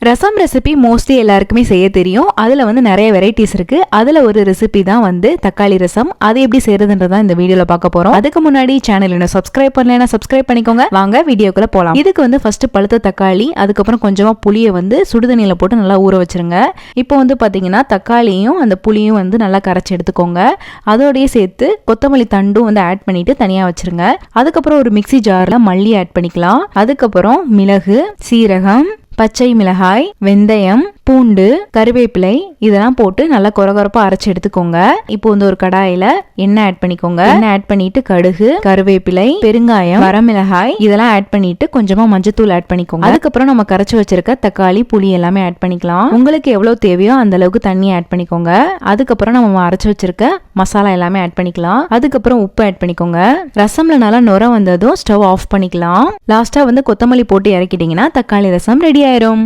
ரசம் recipe mostly எல்லாருக்குமே செய்ய தெரியும். அதுல வந்து நிறைய வெரைட்டிஸ் இருக்கு. அதுல ஒரு ரெசிபி தான் வந்து தக்காளி ரசம். அது எப்படி செய்யறதுன்றதா இந்த வீடியோல பார்க்க போறோம். அதுக்கு முன்னாடி சேனல் இன்னும் சப்ஸ்கிரைப் பண்ணலைன்னா சப்ஸ்கிரைப் பண்ணிக்கோங்க. வாங்க வீடியோக்குள்ள போலாம். இதுக்கு வந்து ஃபர்ஸ்ட் பழுத்த தக்காளி, அதுக்கப்புறம் கொஞ்சமா புளியை வந்து சுடுதண்ணியில போட்டு நல்லா ஊற வச்சிருங்க. இப்போ வந்து பாத்தீங்கன்னா தக்காளியும் அந்த புளியும் வந்து நல்லா கரைச்சி எடுத்துக்கோங்க. அதோடய சேர்த்து கொத்தமல்லி தண்டும் வந்து ஆட் பண்ணிட்டு தனியா வச்சிருங்க. அதுக்கப்புறம் ஒரு மிக்ஸி ஜார்ல மல்லி ஆட் பண்ணிக்கலாம். அதுக்கப்புறம் மிளகு, சீரகம், பச்சை மிளகாய், வெந்தயம், பூண்டு, கருவேப்பிலை இதெல்லாம் போட்டு நல்லா கொரகொரப்பா அரைச்சு எடுத்துக்கோங்க. இப்போ வந்து ஒரு கடாயில எண்ணெய் ஆட் பண்ணிக்கோங்க. எண்ணெய் ஆட் பண்ணிட்டு கடுகு, கருவேப்பிலை, பெருங்காயம், வரமிளகாய் இதெல்லாம் ஆட் பண்ணிட்டு கொஞ்சமா மஞ்சத்தூள் ஆட் பண்ணிக்கோங்க. அதுக்கப்புறம் நம்ம கரைச்சு வச்சிருக்க தக்காளி, புளி எல்லாமே ஆட் பண்ணிக்கலாம். உங்களுக்கு எவ்வளவு தேவையோ அந்த அளவுக்கு தண்ணி ஆட் பண்ணிக்கோங்க. அதுக்கப்புறம் நம்ம அரைச்சு வச்சிருக்க மசாலா எல்லாமே ஆட் பண்ணிக்கலாம். அதுக்கப்புறம் உப்பு ஆட் பண்ணிக்கோங்க. ரசம்ல நல்லா நுர வந்ததும் ஸ்டவ் ஆஃப் பண்ணிக்கலாம். லாஸ்டா வந்து கொத்தமல்லி போட்டு இறக்கிட்டீங்கன்னா தக்காளி ரசம் ரெடி ஆயிரும்.